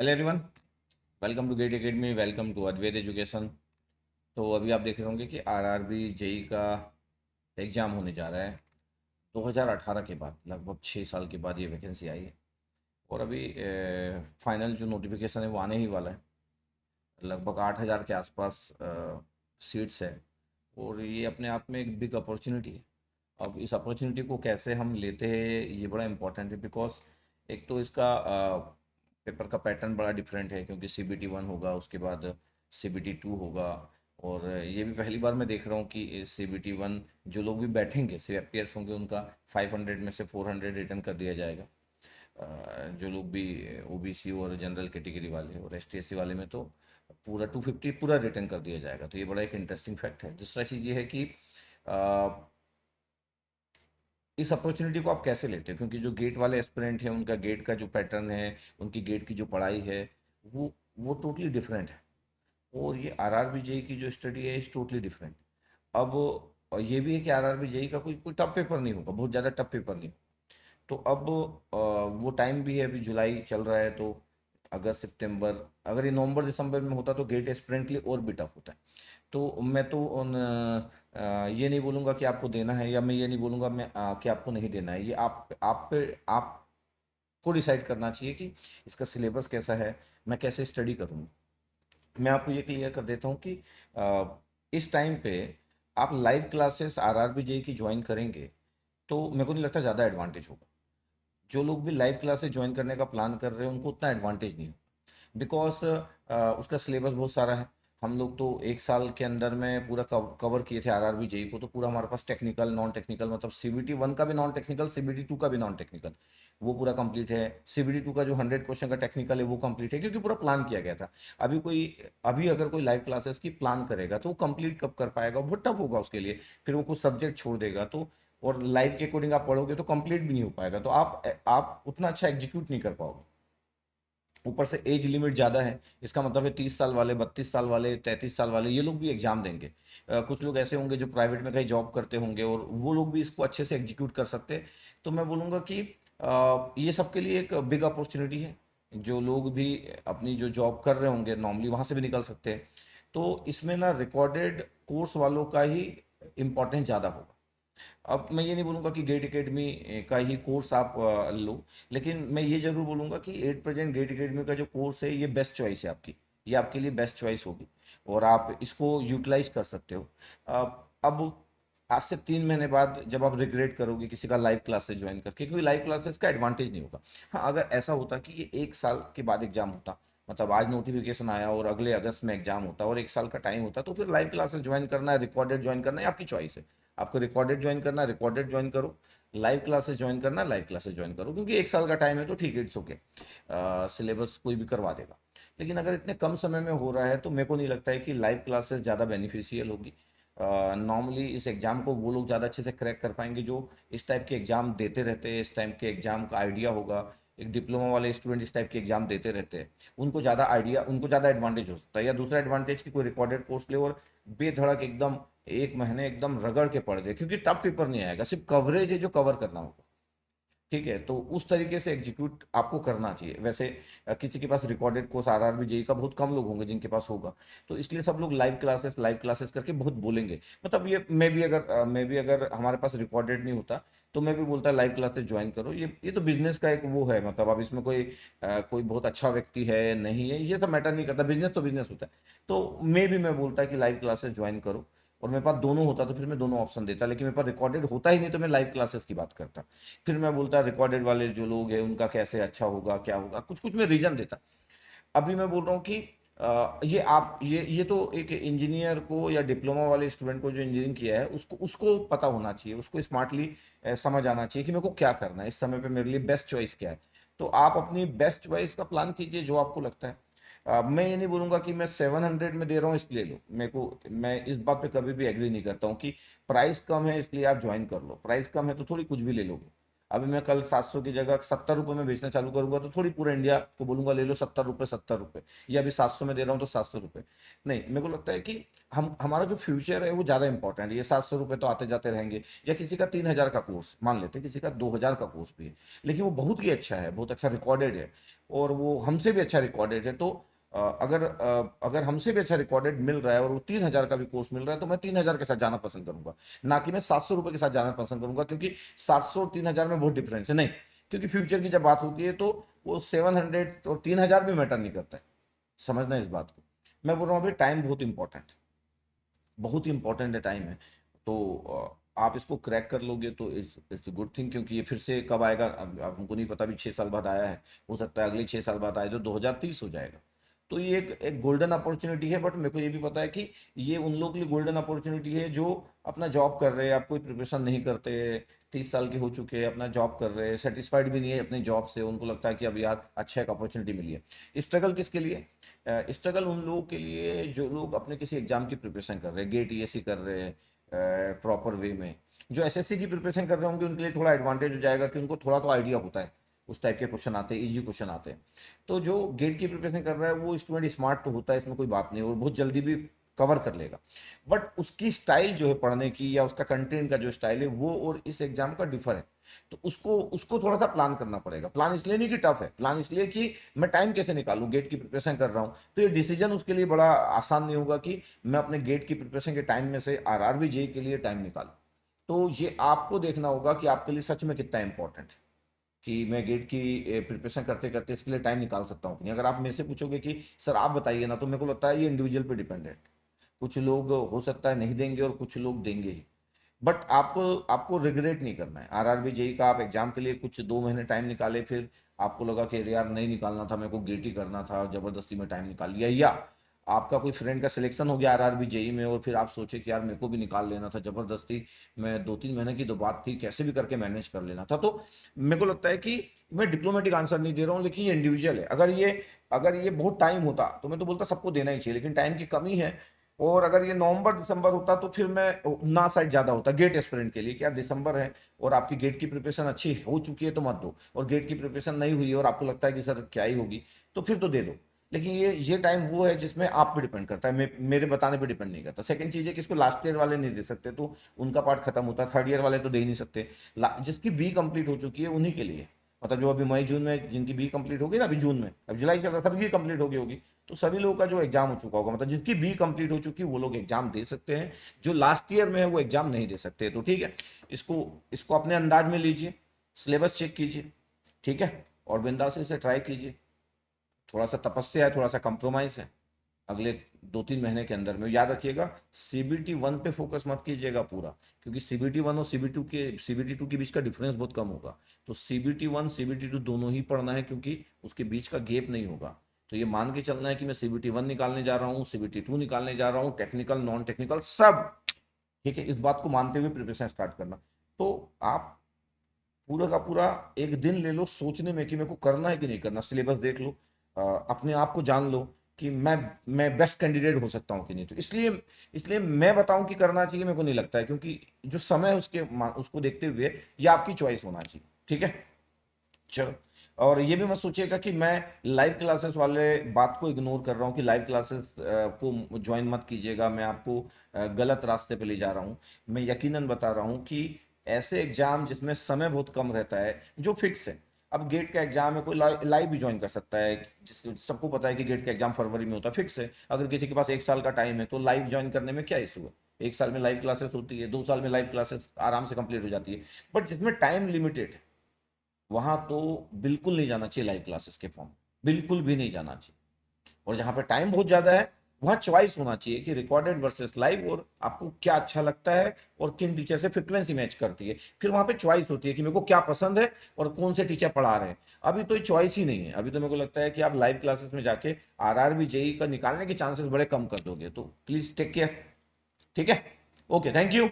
Hello everyone, welcome to GATE academy, welcome to Advait education. तो अभी आप देख रहे होंगे कि आरआरबी जेई का एग्ज़ाम होने जा रहा है। 2018 के बाद लगभग 6 साल के बाद ये वैकेंसी आई है। और अभी फाइनल जो नोटिफिकेशन है वो आने ही वाला है। लगभग 8,000 के आसपास सीट्स है। और ये अपने आप में एक बिग अपॉर्चुनिटी है। अब इस अपॉर्चुनिटी को कैसे हम लेते हैं ये बड़ा इंपॉर्टेंट है, बिकॉज एक तो इसका पेपर का पैटर्न बड़ा डिफरेंट है, क्योंकि CBT 1 होगा, उसके बाद CBT 2 होगा। और ये भी पहली बार मैं देख रहा हूँ कि CBT 1 जो लोग भी बैठेंगे पेयर्स होंगे उनका 500 में से 400 रिटर्न कर दिया जाएगा। जो लोग भी OBC और जनरल कैटेगरी वाले और ST SC वाले में तो पूरा 250 पूरा रिटर्न कर दिया जाएगा। तो ये बड़ा एक इंटरेस्टिंग फैक्ट है। दूसरा चीज़ ये है कि इस अपॉर्चुनिटी को आप कैसे लेते हो, क्योंकि जो गेट वाले एस्पिरेंट हैं उनका गेट का जो पैटर्न है, उनकी गेट की जो पढ़ाई है, वो टोटली डिफरेंट है। और ये आरआरबी जेई की जो स्टडी है इज टोटली डिफरेंट। अब ये भी है कि आरआरबी जेई का कोई कोई टफ पेपर नहीं होगा, बहुत ज़्यादा टफ पेपर नहीं। तो अब वो टाइम भी है, अभी जुलाई चल रहा है, तो अगस्त सितंबर, अगर ये नवंबर दिसंबर में होता तो गेट एस्पिरेंट के लिए और भी टफ होता है। तो मैं तो ये नहीं बोलूँगा कि आपको देना है, या मैं ये नहीं बोलूँगा कि आपको नहीं देना है। ये आप पे आपको डिसाइड करना चाहिए कि इसका सिलेबस कैसा है, मैं कैसे स्टडी करूँगा। मैं आपको ये क्लियर कर देता हूँ कि अ, इस टाइम पे आप लाइव क्लासेस आरआरबी जेई की ज्वाइन करेंगे तो मेरे को नहीं लगता ज़्यादा एडवांटेज होगा। जो लोग भी लाइव क्लासेस ज्वाइन करने का प्लान कर रहे हैं उनको उतना एडवांटेज नहीं होगा, बिकॉज उसका सिलेबस बहुत सारा है। हम लोग तो एक साल के अंदर में पूरा कवर किए थे आरआरबी जेई को, तो पूरा हमारे पास टेक्निकल नॉन टेक्निकल, मतलब CBT 1 का भी नॉन टेक्निकल, CBT 2 का भी नॉन टेक्निकल, वो पूरा कंप्लीट है। CBT 2 का जो 100 क्वेश्चन का टेक्निकल है वो कंप्लीट है, क्योंकि पूरा प्लान किया गया था। अभी अगर कोई लाइव क्लासेस की प्लान करेगा तो वो कंप्लीट कब कर पाएगा, बहुत टफ होगा उसके लिए। फिर वो कुछ सब्जेक्ट छोड़ देगा, तो और लाइव के अकॉर्डिंग आप पढ़ोगे तो कंप्लीट भी नहीं हो पाएगा, तो आप उतना अच्छा एग्जीक्यूट नहीं कर पाओगे। ऊपर से एज लिमिट ज़्यादा है, इसका मतलब है 30 साल वाले, 32 साल वाले, 33 साल वाले ये लोग भी एग्जाम देंगे। कुछ लोग ऐसे होंगे जो प्राइवेट में कहीं जॉब करते होंगे और वो लोग भी इसको अच्छे से एग्जीक्यूट कर सकते हैं। तो मैं बोलूँगा कि ये सबके लिए एक बिग अपॉर्चुनिटी है। जो लोग भी अपनी जो जॉब कर रहे होंगे नॉर्मली वहाँ से भी निकल सकते हैं। तो इसमें ना रिकॉर्डेड कोर्स वालों का ही इम्पोर्टेंस ज़्यादा होगा। अब मैं ये नहीं बोलूँगा कि गेट एकेडमी का ही कोर्स आप लो, लेकिन मैं ये ज़रूर बोलूँगा कि एट प्रेजेंट गेट एकेडमी का जो कोर्स है ये बेस्ट चॉइस है आपकी। ये आपके लिए बेस्ट चॉइस होगी और आप इसको यूटिलाइज कर सकते हो। अब आज से 3 महीने बाद जब आप रिग्रेट करोगे किसी का लाइव क्लासेस ज्वाइन करके, क्योंकि लाइव क्लासेस का एडवांटेज नहीं होगा। हाँ, अगर ऐसा होता कि ये 1 साल के बाद एग्जाम होता, मतलब आज नोटिफिकेशन आया और अगले अगस्त में एग्जाम होता और 1 साल का टाइम होता, तो फिर लाइव क्लासेस ज्वाइन करना है, रिकॉर्डेड ज्वाइन करना है, आपकी चॉइस है। आपको रिकॉर्डेड ज्वाइन करना है रिकॉर्डेड ज्वाइन करो, लाइव क्लासेस ज्वाइन करना है लाइव क्लासेस ज्वाइन करो, क्योंकि 1 साल का टाइम है तो ठीक है, इट्स ओके। सिलेबस कोई भी करवा देगा। लेकिन अगर इतने कम समय में हो रहा है तो मेरे को नहीं लगता है कि लाइव क्लासेस ज़्यादा बेनिफिशियल होगी। नॉर्मली इस एग्ज़ाम को वो लोग ज़्यादा अच्छे से क्रैक कर पाएंगे जो इस टाइप के एग्ज़ाम देते रहते हैं, इस टाइप के एग्ज़ाम का आइडिया होगा। एक डिप्लोमा वाले स्टूडेंट इस टाइप के एग्ज़ाम देते रहते हैं, उनको ज़्यादा आइडिया, उनको ज़्यादा एडवांटेज हो सकता है। या दूसरा एडवांटेज कि कोई रिकॉर्डेड कोर्स ले और बेधड़क एकदम 1 महीने एकदम रगड़ के पढ़ दे, क्योंकि टफ पेपर नहीं आएगा, सिर्फ कवरेज है जो कवर करना होगा। ठीक है, तो उस तरीके से एग्जीक्यूट आपको करना चाहिए। वैसे किसी के पास रिकॉर्डेड कोर्स आरआरबी जेई का बहुत कम लोग होंगे जिनके पास होगा, तो इसलिए सब लोग लाइव क्लासेस करके बहुत बोलेंगे। मतलब ये मैं भी अगर हमारे पास रिकॉर्डेड नहीं होता तो मैं भी बोलता लाइव क्लासेस ज्वाइन करो। ये तो बिजनेस का एक वो है, मतलब अब इसमें कोई बहुत अच्छा व्यक्ति है नहीं है ये सब मैटर नहीं करता, बिजनेस तो बिजनेस होता है। तो मैं बोलता कि लाइव क्लासेस ज्वाइन करो। और मेरे पास दोनों होता तो फिर मैं दोनों ऑप्शन देता, लेकिन मेरे पास रिकॉर्डेड होता ही नहीं तो मैं लाइव क्लासेस की बात करता। फिर मैं बोलता रिकॉर्डेड वाले जो लोग हैं उनका कैसे अच्छा होगा, क्या होगा, कुछ कुछ मैं रीजन देता। अभी मैं बोल रहा हूँ कि ये तो एक इंजीनियर को या डिप्लोमा वाले स्टूडेंट को जो इंजीनियरिंग किया है उसको उसको पता होना चाहिए, उसको स्मार्टली समझ आना चाहिए कि मेरे को क्या करना है इस समय पे, मेरे लिए बेस्ट चॉइस क्या है। तो आप अपनी बेस्ट चॉइस का प्लान कीजिए जो आपको लगता है। मैं ये नहीं बोलूंगा कि मैं 700 में दे रहा हूँ इसलिए लो, मेरे को मैं इस बात पे कभी भी एग्री नहीं करता हूँ कि प्राइस कम है इसलिए आप ज्वाइन कर लो। प्राइस कम है तो थोड़ी कुछ भी ले लोगे। अभी मैं कल 700 की जगह 70 रुपये में बेचना चालू करूंगा तो थोड़ी पूरे इंडिया को बोलूंगा ले लो 70 रुपये, 70 रुपये। या अभी 700 में दे रहा हूँ तो 700 रुपये। नहीं, मेरे को लगता है कि हम हमारा जो फ्यूचर है वो ज़्यादा इंपॉर्टेंट है। ये 700 रुपये तो आते जाते रहेंगे। या किसी का 3,000 का कोर्स मान लेते हैं, किसी का 2,000 का कोर्स भी है, लेकिन वो बहुत ही अच्छा है, बहुत अच्छा रिकॉर्डेड है। और वो हमसे भी अच्छा रिकॉर्डेड है। तो अगर हमसे भी अच्छा रिकॉर्डेड मिल रहा है और वो 3,000 का भी कोर्स मिल रहा है तो मैं 3,000 के साथ जाना पसंद करूंगा, ना कि मैं 700 रुपये के साथ जाना पसंद करूंगा, क्योंकि 700 और 3,000 में बहुत डिफरेंस है नहीं। क्योंकि फ्यूचर की जब बात होती है तो वो 700 और 3,000 भी मैटर नहीं करता है। समझना इस बात को। मैं बोल रहा हूँ अभी टाइम बहुत इंपॉर्टेंट, बहुत ही इंपॉर्टेंट है टाइम है। तो आप इसको क्रैक कर लोगे तो इट्स गुड थिंग, क्योंकि ये फिर से कब आएगा अब हमको नहीं पता। अभी 6 साल बाद आया है, हो सकता है अगले 6 साल बाद आए तो 2030 हो जाएगा। तो ये एक गोल्डन अपॉर्चुनिटी है। बट मेरे को ये भी पता है कि ये उन लोगों के लिए गोल्डन अपॉर्चुनिटी है जो अपना जॉब कर रहे हैं, आप कोई प्रिपरेशन नहीं करते, 30 साल के हो चुके हैं, अपना जॉब कर रहे हैं, सेटिस्फाइड भी नहीं है अपने जॉब से, उनको लगता है कि अब यार अच्छा एक अपॉर्चुनिटी मिली है। स्ट्रगल किसके लिए? स्ट्रगल उन लोगों के लिए जो लोग अपने किसी एग्जाम की प्रिपरेशन कर रहे हैं, गेट ईएससी कर रहे हैं प्रॉपर वे में। जो एसएससी की प्रिपरेशन कर रहे होंगे उनके लिए थोड़ा एडवांटेज हो जाएगा कि उनको थोड़ा तो आइडिया होता है, उस टाइप के क्वेश्चन आते हैं, इजी क्वेश्चन आते हैं। तो जो गेट की प्रिपरेशन कर रहा है वो स्टूडेंट स्मार्ट तो होता है, इसमें कोई बात नहीं, और बहुत जल्दी भी कवर कर लेगा। बट उसकी स्टाइल जो है पढ़ने की या उसका कंटेंट का जो स्टाइल है वो और इस एग्जाम का डिफर है। तो उसको उसको थोड़ा सा प्लान करना पड़ेगा। प्लान इसलिए नहीं कि टफ है, प्लान इसलिए कि मैं टाइम कैसे निकालूं, गेट की प्रिपरेशन कर रहा हूं। तो ये डिसीजन उसके लिए बड़ा आसान नहीं होगा कि मैं अपने गेट की प्रिपरेशन के टाइम में से आरआरबी जेई के लिए टाइम निकालूं। तो ये आपको देखना होगा कि आपके लिए सच में कितना इंपॉर्टेंट है कि मैं गेट की प्रिपरेशन करते करते इसके लिए टाइम निकाल सकता हूँ कि नहीं। अगर आप मेरे से पूछोगे कि सर आप बताइए ना, तो मेरे को लगता है ये इंडिविजुअल पे डिपेंडेंट। कुछ लोग हो सकता है नहीं देंगे और कुछ लोग देंगे ही। बट आपको आपको रिग्रेट नहीं करना है। आरआरबी जेई का आप एग्जाम के लिए कुछ 2 महीने टाइम निकाले, फिर आपको लगा कि अरे यार नहीं निकालना था, मेरे को गेट ही करना था, जबरदस्ती में टाइम निकाल लिया। या आपका कोई फ्रेंड का सिलेक्शन हो गया आरआरबी जेई में और फिर आप सोचे कि यार मेरे को भी निकाल लेना था जबरदस्ती, मैं 2-3 महीने की तो बात थी, कैसे भी करके मैनेज कर लेना था। तो मेरे को लगता है कि मैं डिप्लोमेटिक आंसर नहीं दे रहा हूँ, लेकिन ये इंडिविजुअल है। अगर ये बहुत टाइम होता तो मैं तो बोलता सबको देना ही चाहिए, लेकिन टाइम की कमी है। और अगर ये नवंबर दिसंबर होता तो फिर मैं ना साइड ज़्यादा होता गेट एस्पिरेंट के लिए कि यार दिसंबर है और आपकी गेट की प्रिपरेशन अच्छी हो चुकी है तो मत दो, और गेट की प्रिपरेशन नहीं हुई है और आपको लगता है कि सर क्या ही होगी, तो फिर तो दे दो। लेकिन ये टाइम वो है जिसमें आप पे डिपेंड करता है, मेरे बताने पे डिपेंड नहीं करता। सेकंड चीज़ है कि इसको लास्ट ईयर वाले नहीं दे सकते, तो उनका पार्ट खत्म होता है। थर्ड ईयर वाले तो दे ही नहीं सकते। जिसकी बी कंप्लीट हो चुकी है उन्हीं के लिए, मतलब जो अभी मई जून में जिनकी बी कंप्लीट होगी ना, अभी जून में, अब जुलाई चल रहा है, सबकी कंप्लीट होगी तो सभी लोगों का जो एग्जाम हो चुका होगा, मतलब जिसकी बी कंप्लीट हो चुकी है वो लोग एग्जाम दे सकते हैं। जो लास्ट ईयर में है वो एग्जाम नहीं दे सकते। तो ठीक है, इसको इसको अपने अंदाज में लीजिए, सिलेबस चेक कीजिए, ठीक है, और बिंदासी से ट्राई कीजिए। थोड़ा सा तपस्या है, थोड़ा सा कंप्रोमाइज है अगले 2-3 महीने के अंदर में। याद रखिएगा सीबीटी 1 पे फोकस मत कीजिएगा पूरा, क्योंकि सीबीटी 1 और सीबीटी 2 के बीच का डिफरेंस बहुत कम होगा। तो सीबीटी 1 सीबीटी 2 दोनों ही पढ़ना है, क्योंकि उसके बीच का गैप नहीं होगा। तो ये मान के चलना है कि मैं सीबीटी 1 निकालने जा रहा हूँ, सीबीटी 2 निकालने जा रहा हूँ, टेक्निकल नॉन टेक्निकल सब, ठीक है। इस बात को मानते हुए प्रिपरेशन स्टार्ट करना। तो आप पूरा का पूरा एक दिन ले लो सोचने में कि मेरे को करना है कि नहीं करना। सिलेबस देख लो, अपने आप को जान लो कि मैं बेस्ट कैंडिडेट हो सकता हूँ कि नहीं। तो इसलिए इसलिए मैं बताऊं कि करना चाहिए, मेरे को नहीं लगता है, क्योंकि जो समय है उसको देखते हुए ये आपकी चॉइस होना चाहिए, ठीक है। चलो, और ये भी मत सोचिएगा कि मैं लाइव क्लासेस वाले बात को इग्नोर कर रहा हूँ कि लाइव क्लासेस को ज्वाइन मत कीजिएगा, मैं आपको गलत रास्ते पे ले जा रहा हूँ। मैं यकीनन बता रहा हूँ कि ऐसे एग्जाम जिसमें समय बहुत कम रहता है, जो फिक्स है। अब गेट का एग्जाम है, कोई लाइव भी ज्वाइन कर सकता है, जिसको सबको पता है कि गेट का एग्जाम फरवरी में होता है, फिक्स है। अगर किसी के पास 1 साल का टाइम है तो लाइव ज्वाइन करने में क्या इशू है? 1 साल में लाइव क्लासेस होती है, 2 साल में लाइव क्लासेस आराम से कंप्लीट हो जाती है। बट जिसमें टाइम लिमिटेड, वहां तो बिल्कुल नहीं जाना चाहिए लाइव क्लासेस के फॉर्म, बिल्कुल भी नहीं जाना चाहिए। और जहां पे टाइम बहुत ज्यादा है वहां चॉइस होना चाहिए कि रिकॉर्डेड वर्सेस लाइव, और आपको क्या अच्छा लगता है और किन टीचर से फ्रिक्वेंसी मैच करती है। फिर वहां पे चॉइस होती है कि मेरे को क्या पसंद है और कौन से टीचर पढ़ा रहे हैं। अभी तो ये चॉइस ही नहीं है। अभी तो मेरे को लगता है कि आप लाइव क्लासेस में जाके आरआरबी जेई का निकालने के चांसेस बड़े कम कर दोगे। तो प्लीज टेक केयर, ठीक है। Okay, thank you.